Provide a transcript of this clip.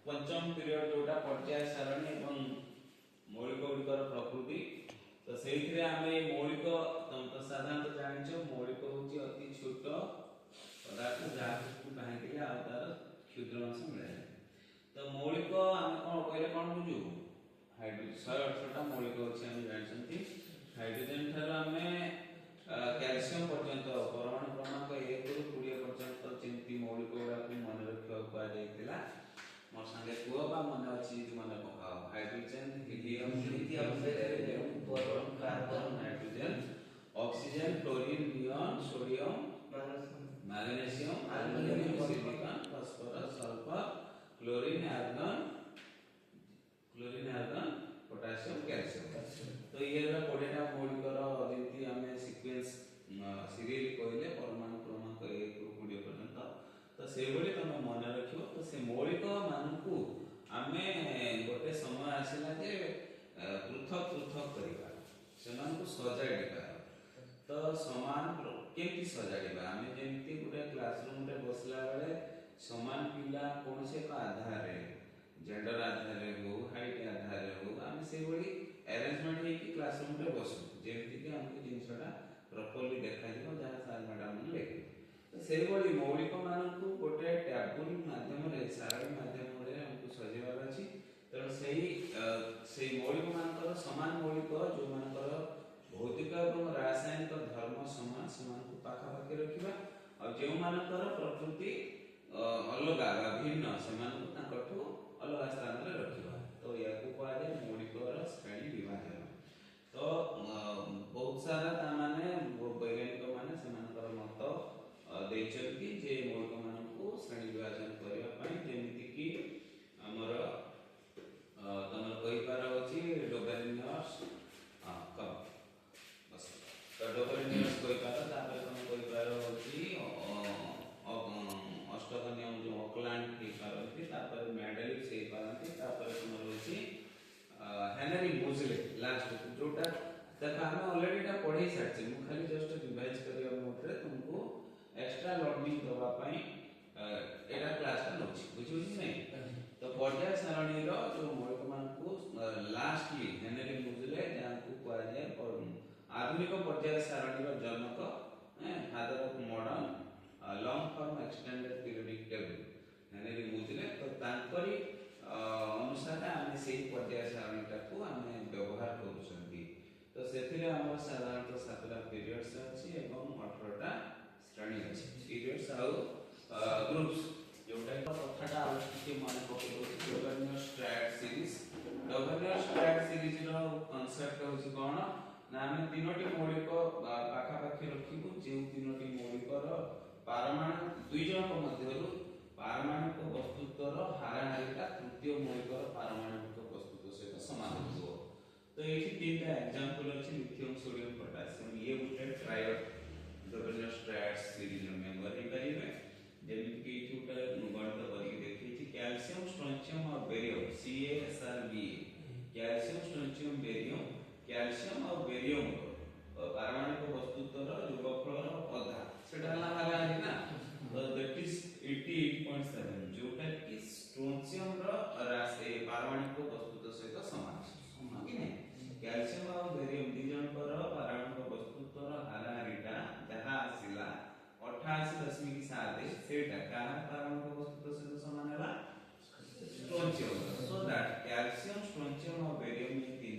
पंचम पीरियड जोटा पर्याय सारणी एवं मौलिक गुड़िकर प्रकृति तो से आम मौलिक तुम तो साधारणतः जान मौलिक हूँ अति छोट पदार्थ जहाँ कहीं तार क्षुद्र अंश मिले तो मौलिक आम कौन कहले कौन बुझू हाइड्रोजन 118टा मौलिक अच्छे आम जानते हाइड्रोजन ठार आम कैल्शियम पर्यंत परमाणु क्रमांक 1 ରୁ 20 पर्यंत जमी मौलिक गुड़ा मन रखा कहुला मोर संगे पुआ बा मन अच्छी मन पकाओ hydrogen helium lithium boron carbon nitrogen oxygen chlorine neon sodium magnesium aluminium silicon phosphorus sulphur chlorine argon potassium calcium तो ये 20टा मौलिकर जेंति हमें सीक्वेंस सीरियल कहले परमाणु क्रमांक 1 ରୁ 20 पर्यंत तो से भली तुम मन रखियो तो से मौलिक मानकू आमे गोटे समय आसिला जे पृथक पृथक करिबा सेमानकू सजाइबा तो समान केमती सजाइबा आमे जेमती गोटे क्लासरूम रे बसला बेले समान पिला कोन से का आधार रे जेंडर आधार रे हो हाइट आधार रे हो आमे से भली अरेंजमेंट हे कि क्लासरूम रे बसु जेमती कि हमके जिंसटा प्रॉपर्ली देखा दियो जहां सर मैडम ने लेखे से भली मौलिक मानकू गोटे टैबुल माध्यम रे सारणी माध्यम रे हमकु सजेबार अछि त सेही मौलिक मानकर समान मौलिक जो मानकर भौतिक एवं रासायनिक धर्म समान समान पाखा पाखी रखिबा और जे मानकर प्रकृति अलग भिन्न समान ताकठू अलग स्थान रे रखिबा तो याकू कहा जाय मौलिकर श्रेणी विभाजन तो बहुत सारा ता माने वैज्ञानिक माने समानकर मत देचंती जे मौलिक मानकू श्रेणी विभाजन करबा पई जेमिति कि हमर तमर कहि पार अछि डोबेलिनर्स कब बस तो डोबेलिनर्स कहि पार तापर तम कहि पार अछि अष्टक नियम जो ऑकलैंड कहि पारंती तापर मेंडेलिव से पारंती तापर तमर अछि हेनरी मोजले लास्ट जोटा देखा हम ऑलरेडी टा पढ़ी सारछि मु खाली जस्ट रिवाइज करिया मोटरे तुमको एक्स्ट्रा लर्निंग दवा पई एटा क्लास टा नछि बुझियो नै तो पर्याय सारणी रो जो मौलिक मान को लास्टली हेनरी मोजले जांकू कहा जाय आधुनिक पर्याय सारणी रो जनक father of modern long form extended periodic table Henry Moseley तो तांकरी अनुसार आमे सेही पर्याय सारणीटा को आमे व्यवहार करूछंती तो सेथिरे हमर साधारणतः 7टा पीरियड्स अछि एवं 18टा श्रेणी अछि पीरियड्स आउ ग्रुप्स जोटा कथाटा आवश्यक मन पकड़ो डोगरनियर स्ट्रैट सीरीज रो कांसेप्ट होछि कोन ना हम तीनोटी मौलिक पाखा पाखी रखिबु जे तीनोटी मौलिकर परमाणु दुई जन मध्यरु पारमाणविक वस्तुत्वर हाराहारीटा तृतीय मौलिकर पारमाणविक वस्तुत्व सहित समान हो तो एठी तीनटा एग्जांपल अछि लिथियम सोडियम पोटेशियम ये गोटे ट्रायड डोबेलिनर स्ट्रैट सीरीज मेंबर हे करिवे जेमिति कि एठुटा गणित करी देखि छि कैल्शियम स्ट्रोंचियम और barium CaSrBa calcium strontium barium calcium और बेरियम पारमाणविक वस्तुत्वर युगफल अधा सेटा हला ना तो दैट इज 88.7 जोटा कि स्ट्रोंचियम रो राशि पारमाणविक वस्तुत्व सहित समान कि नै कैल्शियम और बेरियम दी जन पर पारमाणविक वस्तुत्व रो हाराहारीटा जहा आसिला 88.7 सेटा का पारमाणविक वस्तुत्व सहित समान हला स्ट्रोंचियम सो दैट कैल्शियम स्ट्रोंचियम और बेरियम ये